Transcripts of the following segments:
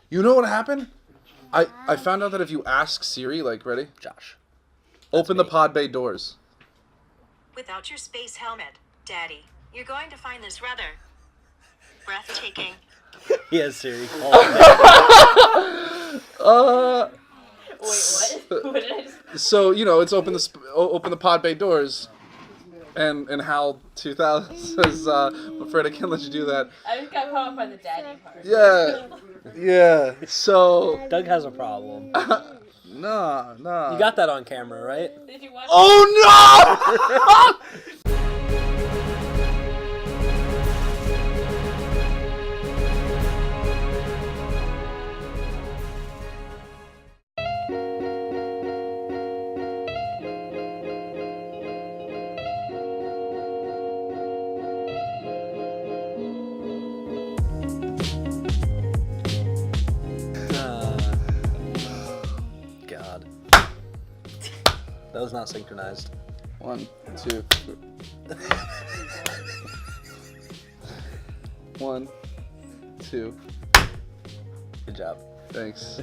You know what happened? I found out that if you ask Siri, like, ready? Josh. Open the pod bay doors. Without your space helmet, Daddy, you're going to find this rather breathtaking. Yes, Siri. Wait, what? What did I just... So, you know, it's open the pod bay doors. And Hal 2000 says, I'm afraid I can't let you do that. I just got caught up by the daddy part. Yeah. So... Doug has a problem. Nah. You got that on camera, right? Did you watch Oh, no! God. That was not synchronized. 1, 2. 1, 2. Good job. Thanks.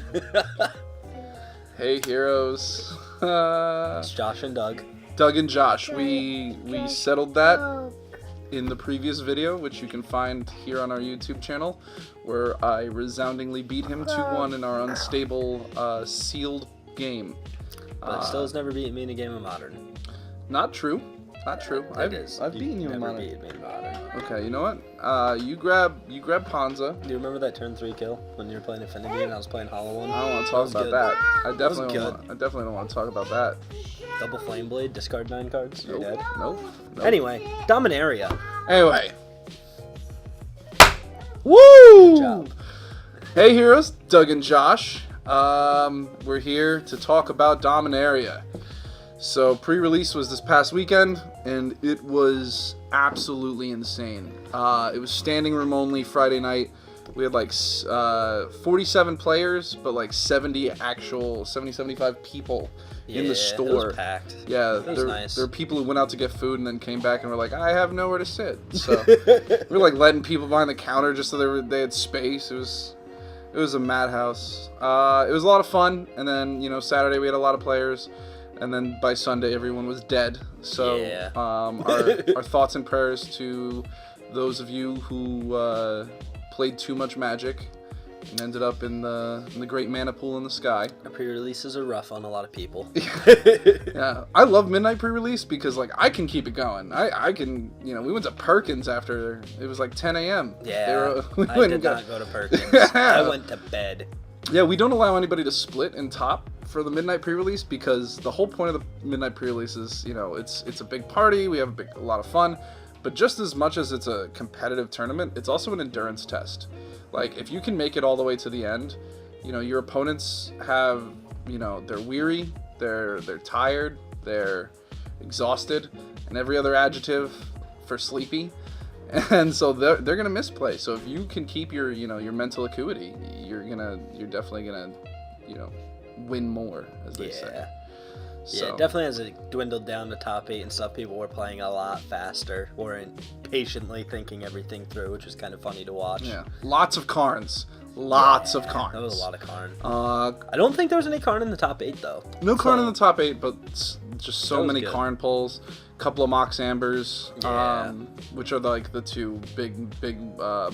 Hey, heroes. It's Josh and Doug. Doug and Josh. We settled that in the previous video, which you can find here on our YouTube channel, where I resoundingly beat him 2-1 in our unstable sealed game. But still has never beaten me in a game of Modern. Not true. I've beaten you in never Modern. beat me in Modern. Okay, you know what? You grab Panza. Do you remember that turn 3 kill when you were playing Affinity and I was playing Hollow One? I don't want to talk about good. that. I definitely good. don't want to talk about that. Double Flame Blade, discard 9 cards. You're dead. Nope. Anyway, Dominaria. Anyway. Woo! Good job. Hey heroes, Doug and Josh. We're here to talk about Dominaria. So pre-release was this past weekend, and it was absolutely insane. It was standing room only Friday night. We had like 47 players, but like 75 people in the store. It was packed. Yeah, it was nice. There were people who went out to get food and then came back and were like, I have nowhere to sit. So we were like letting people behind the counter just so they had space. It was a madhouse. It was a lot of fun, and then, you know, Saturday we had a lot of players, and then by Sunday everyone was dead. So yeah. Our thoughts and prayers to those of you who played too much Magic and ended up in the great mana pool in the sky. Our pre-releases are rough on a lot of people. Yeah, I love Midnight pre-release because like I can keep it going. I can, you know, we went to Perkins after it was like 10 a.m. Yeah, I did not go to Perkins. I went to bed. Yeah, we don't allow anybody to split in top for the Midnight pre-release because the whole point of the Midnight pre-release is, you know, it's a big party. We have a lot of fun, but just as much as it's a competitive tournament, it's also an endurance test. Like, if you can make it all the way to the end, you know, your opponents have, you know, they're weary, they're tired, they're exhausted, and every other adjective for sleepy. And so they're gonna misplay. So if you can keep your, you know, your mental acuity, you're definitely gonna, you know, win more, as they say. So. Yeah, definitely as it dwindled down to top 8 and stuff, people were playing a lot faster, weren't patiently thinking everything through, which was kind of funny to watch. Yeah, lots of Karns. Lots of Karns. That was a lot of Karn. I don't think there was any Karn in the top 8, though. No Karn in the top 8, but just so many good. Karn pulls. A couple of Mox Ambers, Yeah. which are like the two big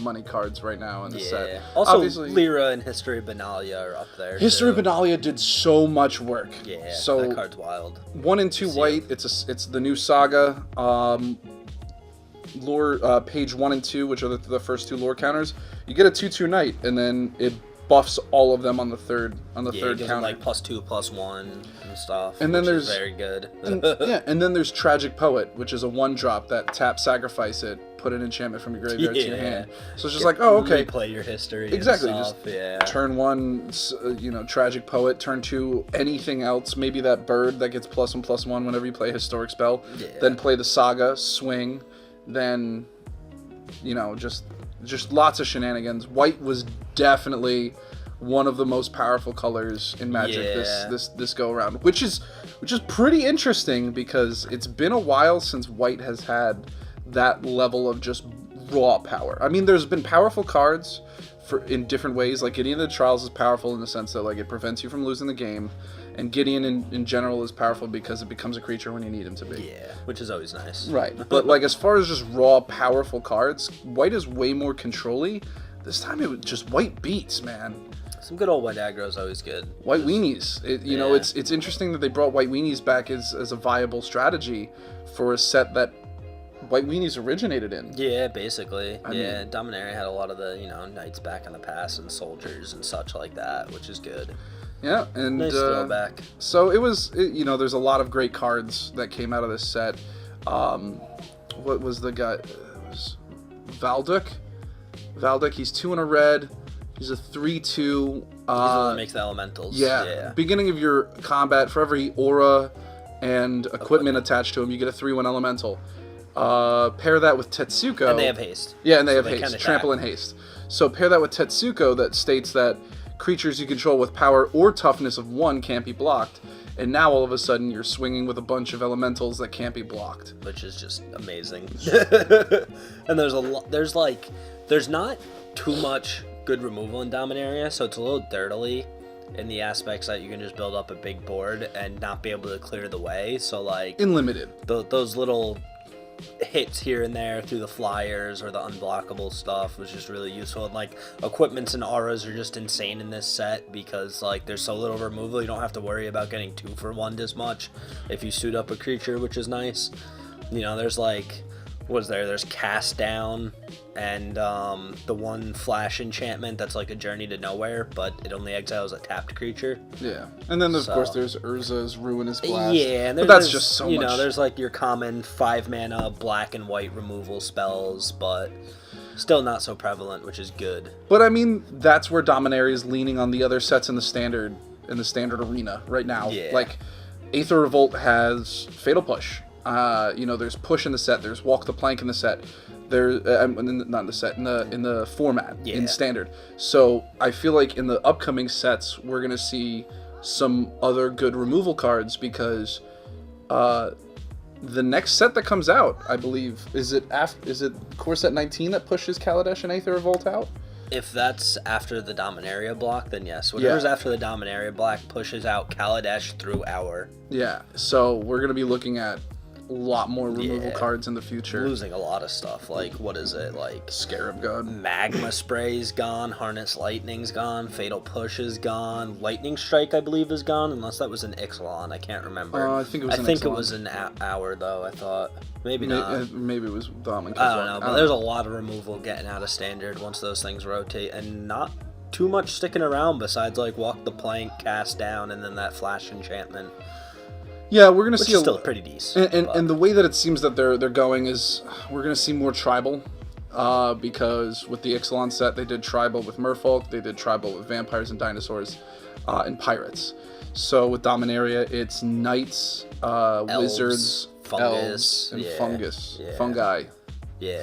money cards right now in the set. Also, obviously, Lyra and History of Benalia are up there. History of too. Benalia did so much work. Yeah, so that card's wild. 1 and 2 white. It's the new saga. Lore page 1 and 2, which are the first 2 lore counters. You get a 2/2 knight, and then it buffs all of them on the third third it gives counter. them like +2/+1 and stuff. And then which there's is very good. and then there's Tragic Poet, which is a 1-drop that tap, sacrifice it, put an enchantment from your graveyard to your hand. So it's just like, oh, okay. Replay your history. Exactly. And Just stuff. turn 1, you know, Tragic Poet. Turn 2, anything else. Maybe that bird that gets +1/+1 whenever you play a historic spell. Yeah. Then play the Saga, swing. Then, you know, just lots of shenanigans. White was definitely one of the most powerful colors in Magic this go around, which is pretty interesting because it's been a while since White has had that level of just raw power. I mean, there's been powerful cards in different ways. Like Gideon of the Trials is powerful in the sense that like it prevents you from losing the game, and Gideon in general is powerful because it becomes a creature when you need him to be. Yeah, which is always nice. Right, but like as far as just raw powerful cards, white is way more control-y. This time it was just white beats, man. Some good old white aggro is always good. White weenies. You know, it's interesting that they brought white weenies back as a viable strategy for a set that white weenies originated in. Yeah, basically. I mean, Dominaria had a lot of the, knights back in the past and soldiers and such like that, which is good. Yeah, and nice throwback. So there's a lot of great cards that came out of this set. What was the guy? It was Valduk. Valduk, he's 2 and a red. He's a 3/2. He's the one that makes the elementals. Yeah. Beginning of your combat, for every aura and equipment attached to him, you get a 3/1 elemental. Pair that with Tetsuko. And they have haste. Yeah, and they have haste. Trample and haste. So pair that with Tetsuko that states that creatures you control with power or toughness of 1 can't be blocked. And now all of a sudden you're swinging with a bunch of elementals that can't be blocked. Which is just amazing. And there's not too much good removal in Dominaria, so it's a little dirtily in the aspects that you can just build up a big board and not be able to clear the way. So like in limited, those little hits here and there through the flyers or the unblockable stuff was just really useful. And like equipments and auras are just insane in this set because like there's so little removal. You don't have to worry about getting 2 for 1 as much if you suit up a creature, which is nice. There's like there's Cast Down and the one flash enchantment that's like a Journey to Nowhere, but it only exiles a tapped creature. Yeah, and then of course there's Urza's Ruinous Blast. Yeah, and but that's just so much. There's like your common 5 mana black and white removal spells, but still not so prevalent, which is good. But I mean, that's where Dominaria is leaning on the other sets in the standard arena right now. Yeah. Like Aether Revolt has Fatal Push. There's Push in the set. There's Walk the Plank in the set. There's not in the set, in the format, in standard. So I feel like in the upcoming sets we're gonna see some other good removal cards because the next set that comes out, I believe, is it core set 19 that pushes Kaladesh and Aether Revolt out? If that's after the Dominaria block, then yes. Whatever's after the Dominaria block pushes out Kaladesh through our. Yeah, so we're gonna be looking at a lot more removal cards in the future. Losing a lot of stuff. Like, what is it? Like Scarab God. Magma Spray's gone. Harness Lightning's gone. Fatal Push is gone. Lightning Strike, I believe, is gone. Unless that was an Ixalan. I can't remember. I think it was it was an hour, though, I thought. Maybe not. Maybe it was Dom. I don't know, but there's a lot of removal getting out of standard once those things rotate, and not too much sticking around besides like Walk the Plank, Cast Down, and then that Flash enchantment. Yeah, we're gonna see still pretty decent. And the way that it seems that they're going is we're gonna see more tribal, because with the Ixalan set they did tribal with merfolk, they did tribal with vampires and dinosaurs, and pirates. So with Dominaria, it's knights, elves, wizards, fungus, elves, and fungi,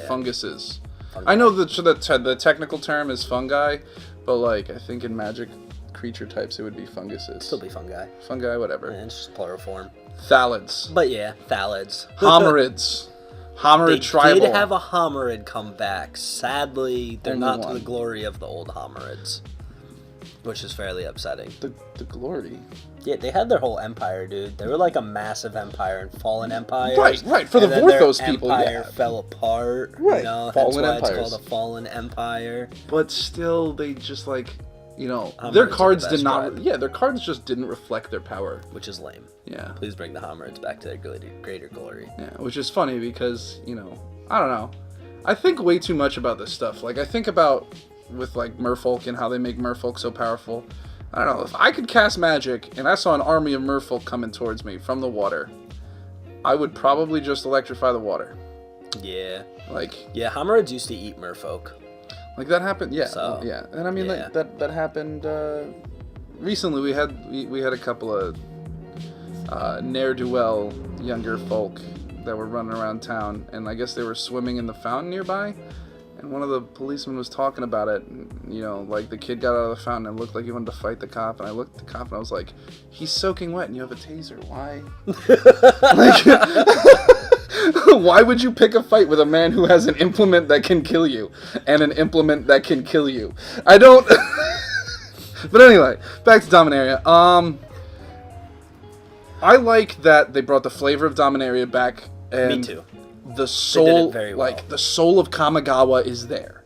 funguses. Fungi. I know the technical term is fungi, but like I think in Magic creature types it would be funguses. Still be fungi. Fungi, whatever. Yeah, it's just plural form. Thalids. But yeah, Thalids. Homerids. Homerid tribal. They did have a Homerid come back. Sadly, they're Only not one. to the glory of the old Homerids, which is fairly upsetting. The glory. Yeah, they had their whole empire, dude. They were like a massive empire and fallen empires. Right. For the Vorthos people, empire fell apart. Right. Fallen empires. It's called a fallen empire. But still, they just like, Homerids their cards are the did best not. tribe. Yeah, their cards just didn't reflect their power. Which is lame. Yeah. Please bring the Homerids back to their greater glory. Yeah, which is funny because I don't know. I think way too much about this stuff. Like I think about with like Merfolk and how they make Merfolk so powerful. I don't know, if I could cast magic and I saw an army of merfolk coming towards me from the water, I would probably just electrify the water. Yeah. Yeah, Homerids used to eat merfolk. Like that happened, yeah. So, yeah. And I mean that happened recently. We had a couple of ne'er-do-well younger folk that were running around town, and I guess they were swimming in the fountain nearby. And one of the policemen was talking about it, and, like the kid got out of the fountain and looked like he wanted to fight the cop. And I looked at the cop and I was like, he's soaking wet and you have a taser. Why? Why would you pick a fight with a man who has an implement that can kill you and an implement that can kill you? I don't. But anyway, back to Dominaria. I like that they brought the flavor of Dominaria back, and Me too. the soul, very well. like the soul of Kamigawa, is there.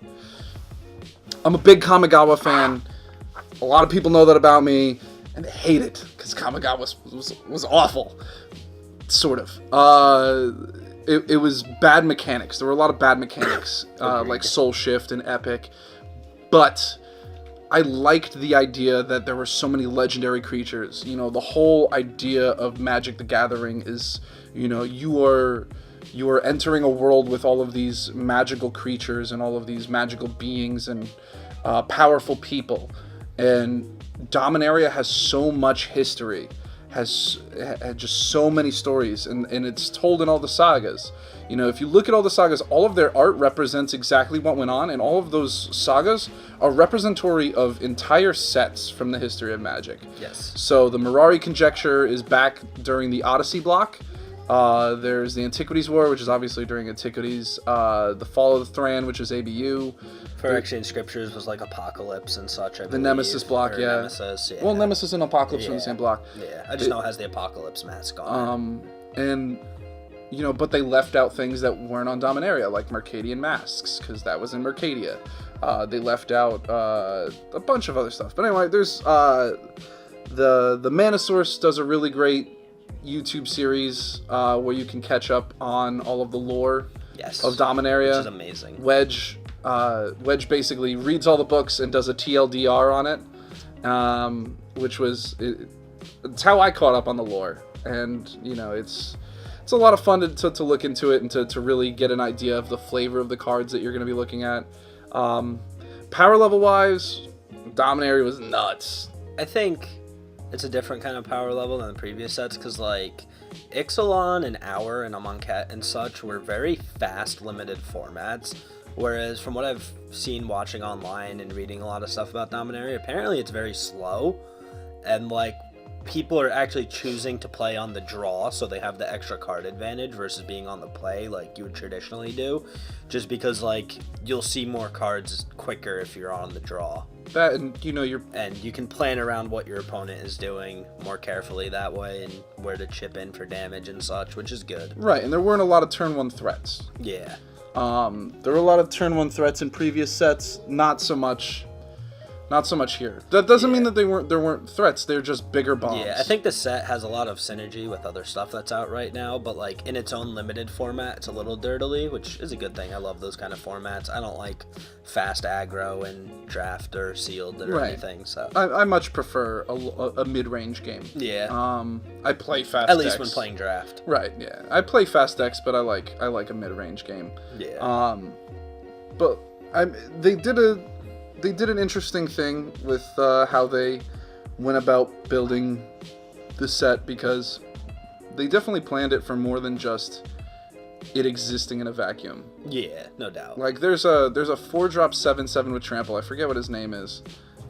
I'm a big Kamigawa fan. A lot of people know that about me, and they hate it because Kamigawa was awful. Sort of. It was bad mechanics. There were a lot of bad mechanics, like Soul Shift and Epic, but I liked the idea that there were so many legendary creatures. You know, the whole idea of Magic the Gathering is, you know, you are entering a world with all of these magical creatures and all of these magical beings and powerful people. And Dominaria has so much history, has just so many stories, and it's told in all the sagas. You know, if you look at all the sagas, all of their art represents exactly what went on, and all of those sagas are representatory of entire sets from the history of Magic. Yes. So the Mirari Conjecture is back during the Odyssey block. There's the Antiquities War, which is obviously during Antiquities. The Fall of the Thran, which is ABU. Phyrexian Scriptures was like Apocalypse and such. I The believe, Nemesis block, or yeah. Nemesis, yeah. Well, Nemesis and Apocalypse are in the same block. Yeah, I just know it has the Apocalypse mask on it. And, you know, but they left out things that weren't on Dominaria, like Mercadian Masks, because that was in Mercadia. They left out a bunch of other stuff. But anyway, there's the Mana Source does a really great YouTube series where you can catch up on all of the lore of Dominaria. Which is amazing. Wedge basically reads all the books and does a TLDR on it, which was it's how I caught up on the lore. And you know, it's a lot of fun to look into it and to really get an idea of the flavor of the cards that you're going to be looking at. Power level wise, Dominaria was nuts. I think it's a different kind of power level than the previous sets, because like Ixalan and Hour and Amonkhet and such were very fast limited formats, whereas from what I've seen watching online and reading a lot of stuff about Dominaria, apparently it's very slow, and like people are actually choosing to play on the draw, so they have the extra card advantage versus being on the play like you would traditionally do, just because like you'll see more cards quicker if you're on the draw. That, and you know, and you can plan around what your opponent is doing more carefully that way, and where to chip in for damage and such, which is good. Right, and there weren't a lot of turn 1 threats. Yeah. There were a lot of turn 1 threats in previous sets, not so much here. That doesn't mean that there weren't threats, they're just bigger bombs. Yeah, I think the set has a lot of synergy with other stuff that's out right now, but like in its own limited format, it's a little dirtily, which is a good thing. I love those kind of formats. I don't like fast aggro and draft or sealed or anything, so I much prefer a mid-range game. Yeah. I play fast at least decks. when playing draft. Right, yeah. I play fast decks, but I like a mid-range game. Yeah. But they did an interesting thing with how they went about building the set, because they definitely planned it for more than just it existing in a vacuum. Yeah, no doubt. Like there's a 4-drop 7/7 with trample. I forget what his name is.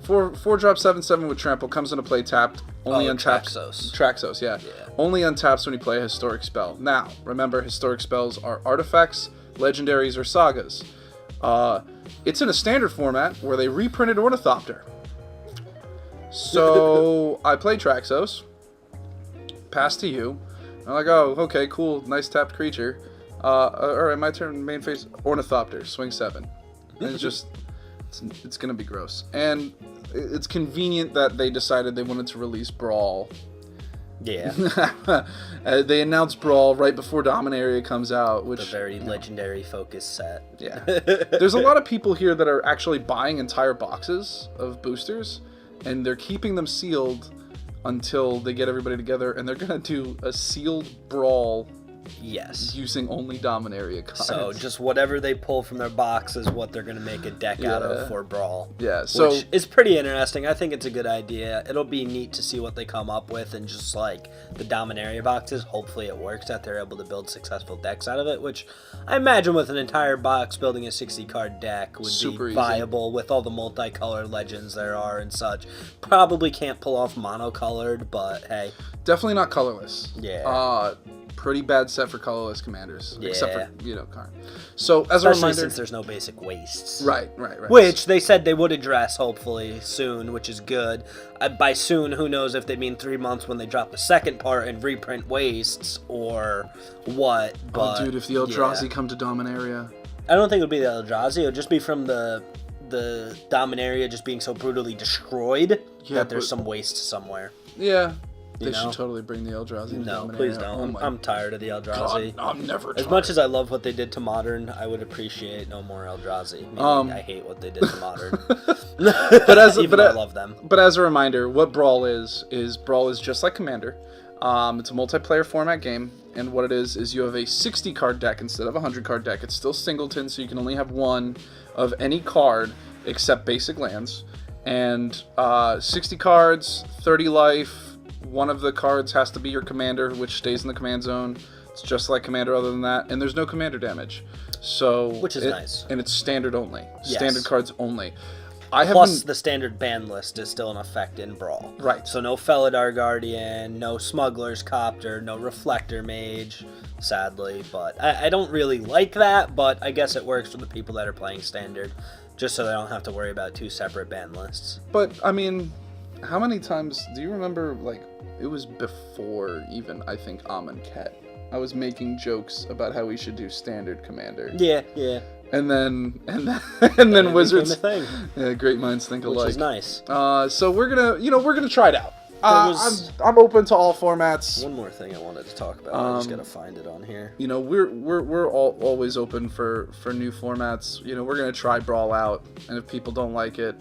4-drop 7/7 with trample comes into play tapped. Only untaps. Traxos, yeah. Only untaps when you play a historic spell. Now, remember, historic spells are artifacts, legendaries, or sagas. It's in a standard format where they reprinted Ornithopter. So I play Traxos, pass to you. I'm like, oh, okay, cool, nice tapped creature. Alright, my turn, main phase, Ornithopter, swing 7. And it's just, it's gonna be gross. And it's convenient that they decided they wanted to release Brawl. Yeah. They announced Brawl right before Dominaria comes out, which... The very legendary focused set. Yeah. There's a lot of people here that are actually buying entire boxes of boosters, and they're keeping them sealed until they get everybody together, and they're going to do a sealed Brawl Yes. using only Dominaria cards. So just whatever they pull from their box is what they're going to make a deck out of for Brawl. Yeah, so... Which is pretty interesting. I think it's a good idea. It'll be neat to see what they come up with, and just like the Dominaria boxes, hopefully it works, that they're able to build successful decks out of it, which I imagine with an entire box building a 60-card deck would Super be viable with all the multicolored legends there are and such. Probably can't pull off monocolored, but hey. Definitely not colorless. Yeah. pretty bad set for colorless commanders, except Yeah. for Karn. So as Especially a reminder, since there's no basic wastes. right. Which they said they would address hopefully soon, which is good. By soon, who knows if they mean 3 months when they drop the second part and reprint wastes or what. But dude, if the Eldrazi come to Dominaria, I don't think it would be the Eldrazi. It would just be from the Dominaria just being so brutally destroyed that there's some waste somewhere. yeah. You They know? should totally bring the Eldrazi to No, Dominaria. please don't. Oh my I'm tired of the Eldrazi. God, I'm never As much as I love what they did to Modern, I would appreciate no more Eldrazi. Meaning I hate what they did to Modern. Even though I love them. But as a reminder, what Brawl is Brawl is just like Commander. It's a multiplayer format game, and what it is you have a 60 card deck instead of a 100 card deck. It's still singleton, so you can only have one of any card except basic lands. And 60 cards, 30 life. One of the cards has to be your commander, which stays in the command zone. It's just like Commander other than that, and there's no commander damage. So Which is nice. And it's standard only. Yes. Standard cards only. Plus, the standard ban list is still in effect in Brawl. Right. So no Felidar Guardian, no Smuggler's Copter, no Reflector Mage, sadly. But I don't really like that, but I guess it works for the people that are playing standard, just so they don't have to worry about 2 separate ban lists. But, I mean, how many times, do you remember, like, it was before even, I think, Amonkhet. I was making jokes about how we should do standard Commander. Yeah. And then Wizards. Became a thing. Yeah, great minds think alike. Which is nice. So we're gonna try it out. I'm open to all formats. One more thing I wanted to talk about. I just gotta find it on here. We're always open for new formats. We're gonna try Brawl out, and if people don't like it,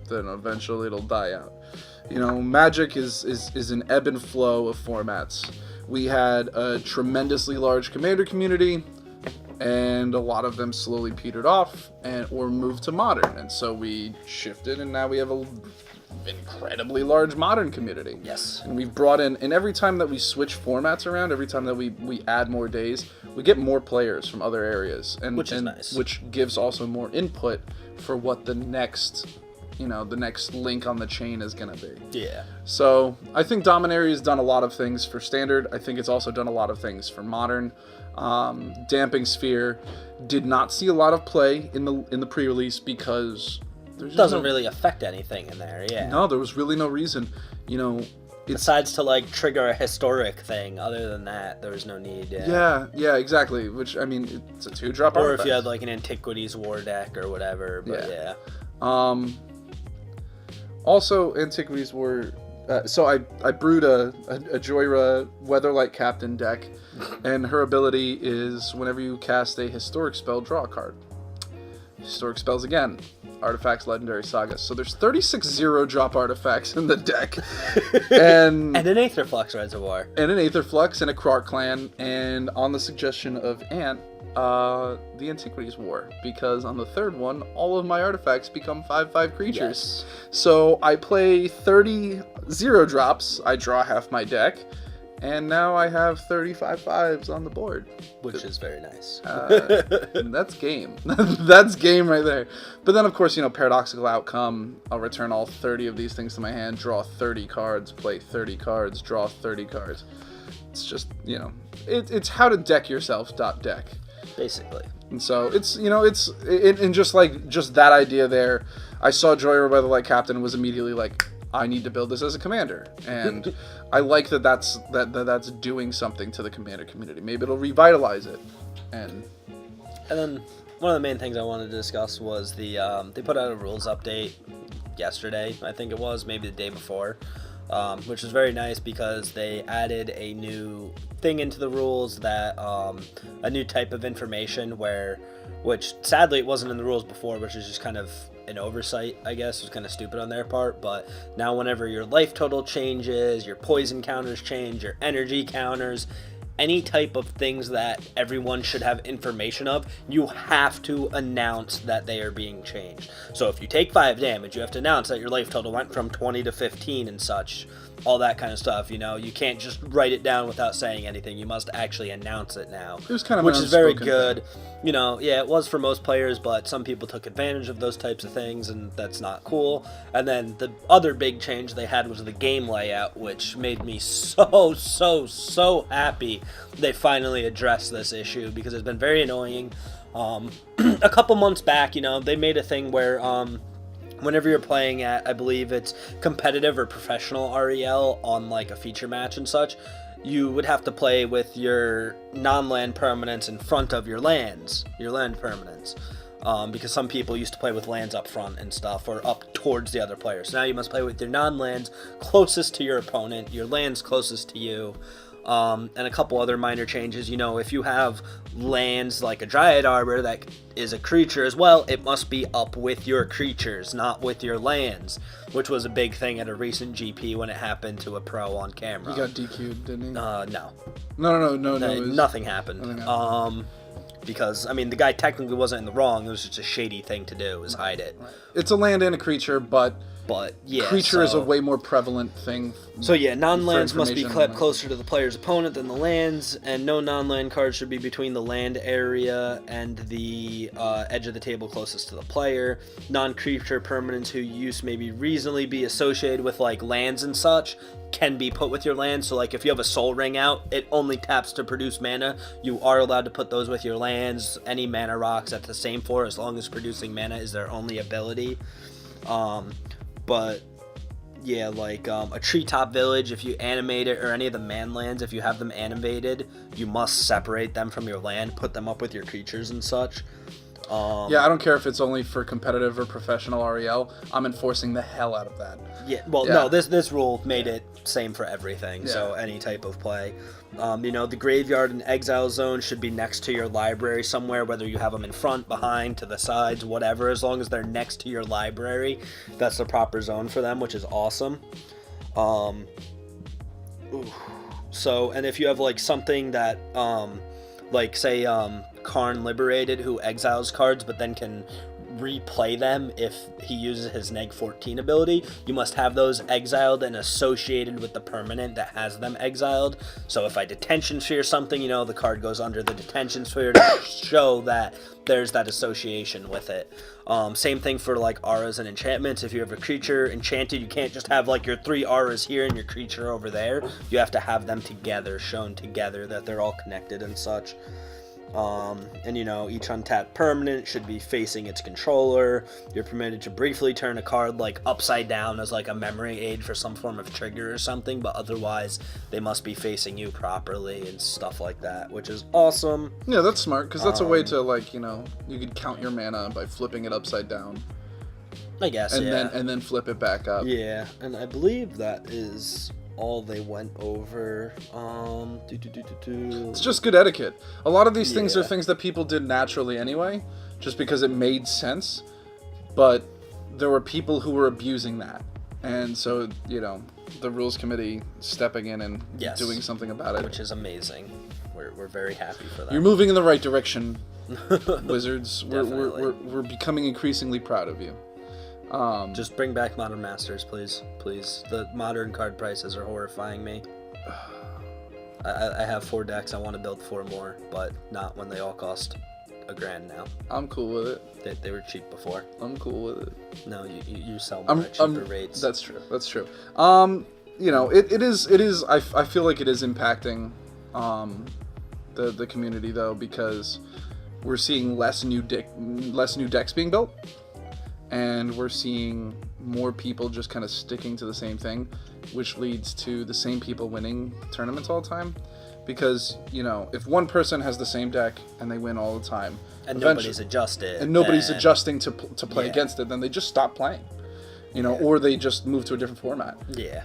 then eventually it'll die out. Magic is an ebb and flow of formats. We had a tremendously large Commander community, and a lot of them slowly petered off or moved to Modern, and so we shifted, and now we have an incredibly large Modern community. Yes. And we've brought in, and every time that we switch formats around, every time that we add more days, we get more players from other areas, Which is nice. Which gives also more input for what the next link on the chain is going to be. Yeah. So I think Dominaria has done a lot of things for Standard. I think it's also done a lot of things for Modern. Damping Sphere did not see a lot of play in the pre-release because It doesn't really affect anything in there, yeah. No, there was really no reason. Besides to trigger a historic thing. Other than that, there was no need. Yeah, exactly. Which, I mean, it's a 2-drop Or artifact. if you had an Antiquities War deck or whatever, but yeah. Also, Antiquities were... so I brewed a Joyra Weatherlight Captain deck, and her ability is whenever you cast a historic spell, draw a card. Historic spells again. Artifacts, Legendary Sagas. So there's 36 0-drop artifacts in the deck. and an Aetherflux Reservoir. And an Aetherflux and a Krark Clan. And on the suggestion of Ant, the Antiquities War, because on the third one, all of my artifacts become 5/5 creatures. Yes. So I play 30 0-drops, I draw half my deck, and now I have 35 5s on the board. Which is very nice. And that's game. That's game right there. But then, of course, paradoxical outcome, I'll return all 30 of these things to my hand, draw 30 cards, play 30 cards, draw 30 cards. It's just, it's how to deck yourself .deck. Basically. And so it's just that idea there. I saw Joyra by the Light Captain and was immediately like, I need to build this as a commander, and I like that's doing something to the commander community. Maybe it'll revitalize it. And then one of the main things I wanted to discuss was they put out a rules update yesterday, I think it was, maybe the day before, which was very nice because they added a new thing into the rules that a new type of information which sadly it wasn't in the rules before, which is just kind of an oversight, I guess. It was kind of stupid on their part, but now whenever your life total changes, your poison counters change, your energy counters, any type of things that everyone should have information of, you have to announce that they are being changed. So if you take 5 damage, you have to announce that your life total went from 20 to 15 and such. all that kind of stuff. You know, you can't just write it down without saying anything. You must actually announce it now. It was kind of which an is very unspoken good. thing. You know, yeah, it was for most players, but some people took advantage of those types of things, and that's not cool. And then the other big change they had was the game layout, which made me so happy they finally addressed this issue, because it's been very annoying. A couple months back, you know, they made a thing where whenever you're playing at, I believe it's competitive or professional REL on like a feature match and such, you would have to play with your non-land permanents in front of your land permanents. Because some people used to play with lands up front and stuff, or up towards the other player. So now you must play with your non-lands closest to your opponent, your lands closest to you. And a couple other minor changes. You know, if you have lands like a Dryad Arbor that is a creature as well, it must be up with your creatures, not with your lands, which was a big thing at a recent GP when it happened to a pro on camera. He got DQ'd, didn't he? No. No. Nothing happened. Because, I mean, the guy technically wasn't in the wrong. It was just a shady thing to do, is hide it. Right. It's a land and a creature, but yeah, creature is a way more prevalent thing. So yeah, non-lands must be information kept closer to the player's opponent than the lands, and no non-land cards should be between the land area and the edge of the table closest to the player. Non-creature permanents whose use may be reasonably be associated with like lands and such can be put with your lands. So like if you have a soul ring out, it only taps to produce mana. You are allowed to put those with your lands. Any mana rocks at the same floor, as long as producing mana is their only ability. But yeah, like a treetop village, if you animate it, or any of the man lands, if you have them animated, you must separate them from your land, put them up with your creatures and such. Yeah, I don't care if it's only for competitive or professional REL. I'm enforcing the hell out of that. Yeah, well, no, this rule made it same for everything, so Yeah. any type of play. You know, the graveyard and exile zone should be next to your library somewhere, whether you have them in front, behind, to the sides, whatever. As long as they're next to your library, that's the proper zone for them, which is awesome. So, and if you have like something that, like say, Karn Liberated, who exiles cards but then can replay them if he uses his neg 14 ability, you must have those exiled and associated with the permanent that has them exiled. So if I detention sphere something, you know, the card goes under the detention sphere to show that there's that association with it. Same thing for like auras and enchantments. If you have a creature enchanted, you can't just have like your 3 auras here and your creature over there. You have to have them together, shown together, that they're all connected and such. And you know, each untapped permanent should be facing its controller. You're permitted to briefly turn a card like upside down as like a memory aid for some form of trigger or something, but otherwise they must be facing you properly and stuff like that, which is awesome. Yeah, that's smart, because that's a way to, like, you know, you could count your mana by flipping it upside down. I guess, and yeah. then flip it back up. Yeah, and I believe that is all they went over. It's just good etiquette. A lot of these things are Yeah. things that people did naturally anyway, just because it made sense, but there were people who were abusing that. And so, you know, the rules committee stepping in and Yes. doing something about it. Which is amazing. We're very happy for that. You're moving in the right direction, Wizards. Definitely. We're becoming increasingly proud of you. Just bring back Modern Masters, please. Please. The modern card prices are horrifying me. I have 4 decks. I want to build 4 more, but not when they all cost $1,000 now. I'm cool with it. They were cheap before. I'm cool with it. No, you sell more at cheaper rates. That's true. That's true. You know, it is. I feel like it is impacting the community though, because we're seeing less new decks being built, and we're seeing more people just kind of sticking to the same thing, which leads to the same people winning tournaments all the time. Because, you know, if one person has the same deck and they win all the time, and nobody's adjusted, and nobody's then adjusting to play against it, then they just stop playing, you know, or they just move to a different format. Yeah.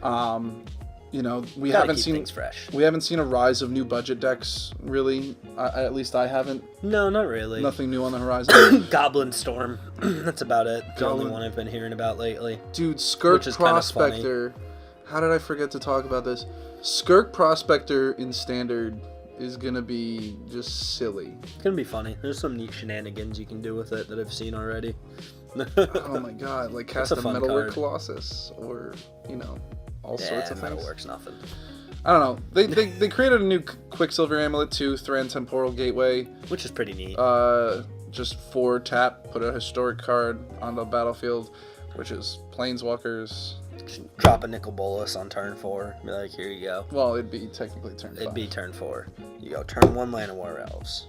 You know, we Gotta haven't keep seen things fresh. We haven't seen a rise of new budget decks, really. At least I haven't. No, not really. Nothing new on the horizon. Goblin Storm. That's about it. The Goblin. only one I've been hearing about lately. Dude, Skirk Which is kinda Prospector. How did I forget to talk about this? Skirk Prospector in Standard is gonna be just silly. It's gonna be funny. There's some neat shenanigans you can do with it that I've seen already. Oh my god, like cast a a fun Metalwork card. Colossus, or, you know, all sorts of things. Metalworks, nothing. I don't know. They created a new Quicksilver amulet too, Thran Temporal Gateway. Which is pretty neat. Just 4 tap, put a historic card on the battlefield, which is Planeswalkers. Just drop a Nicol Bolas on turn 4. Be like, here you go. Well, it'd be technically turn 5. It'd be turn 4. You go turn 1 Llanowar Elves.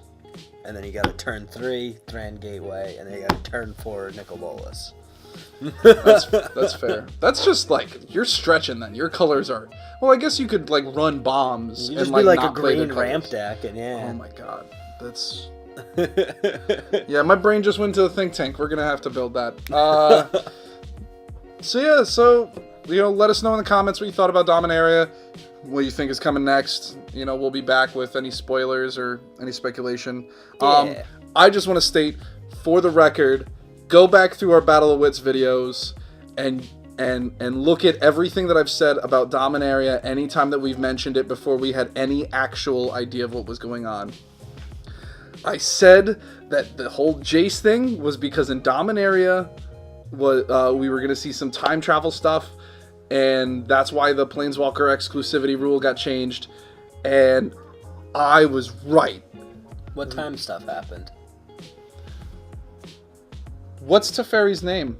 And then you got a turn 3 Thran Gateway, and then you got a turn 4 Nicol Bolas. That's fair. That's just like you're stretching. Then your colors are. Well, I guess you could like run bombs. You and just be like a not play their green ramp colors. deck, and yeah. Oh my god, that's. Yeah, my brain just went to the think tank. We're gonna have to build that. So let us know in the comments what you thought about Dominaria, what you think is coming next. We'll be back with any spoilers or any speculation. Yeah. I just want to state, for the record, go back through our Battle of Wits videos and look at everything that I've said about Dominaria anytime that we've mentioned it before we had any actual idea of what was going on. I said that the whole Jace thing was because in Dominaria we were going to see some time travel stuff, and that's why the Planeswalker exclusivity rule got changed, and I was right. What time stuff happened? What's Teferi's name?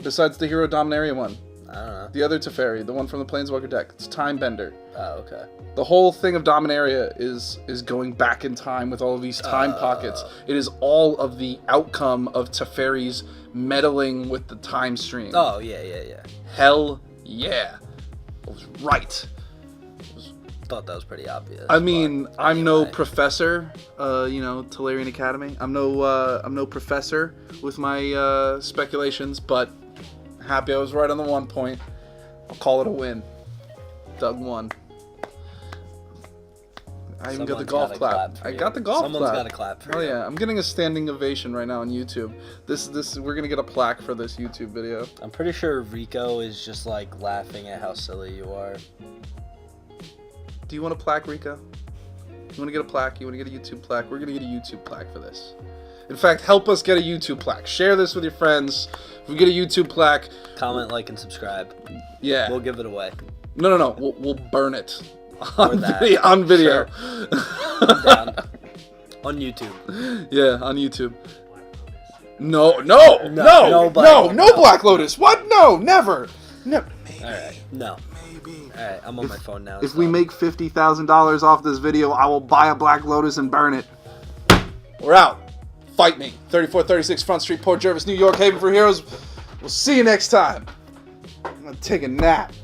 Besides the Hero Dominaria one. I don't know. The other Teferi, the one from the Planeswalker deck. It's Timebender. Oh, okay. The whole thing of Dominaria is going back in time with all of these time pockets. It is all of the outcome of Teferi's meddling with the time stream. Oh, yeah. Hell yeah. I was right. Thought that was pretty obvious. I mean, I'm no anyway. professor, Tolarian Academy. I'm no professor with my speculations, but happy I was right on the one point. I'll call it a win. Doug won. I even got the golf clap. I got the golf clap. Someone's got to clap for Oh you. yeah, I'm getting a standing ovation right now on YouTube. This we're gonna get a plaque for this YouTube video. I'm pretty sure Rico is just like laughing at how silly you are. Do you want a plaque, Rico? You want to get a plaque? You want to get a YouTube plaque? We're gonna get a YouTube plaque for this. In fact, help us get a YouTube plaque. Share this with your friends. If we get a YouTube plaque, Comment, like, and subscribe. yeah. We'll give it away. No. We'll burn it on that. video. On video. I'm down. On YouTube. Yeah, on YouTube. No, Black Lotus. What? No, never. No. All right. No. Maybe. All right. I'm on my phone now. If we make $50,000 off this video, I will buy a Black Lotus and burn it. We're out. Fight me. 3436 Front Street, Port Jervis, New York, Haven for Heroes. We'll see you next time. I'm gonna take a nap.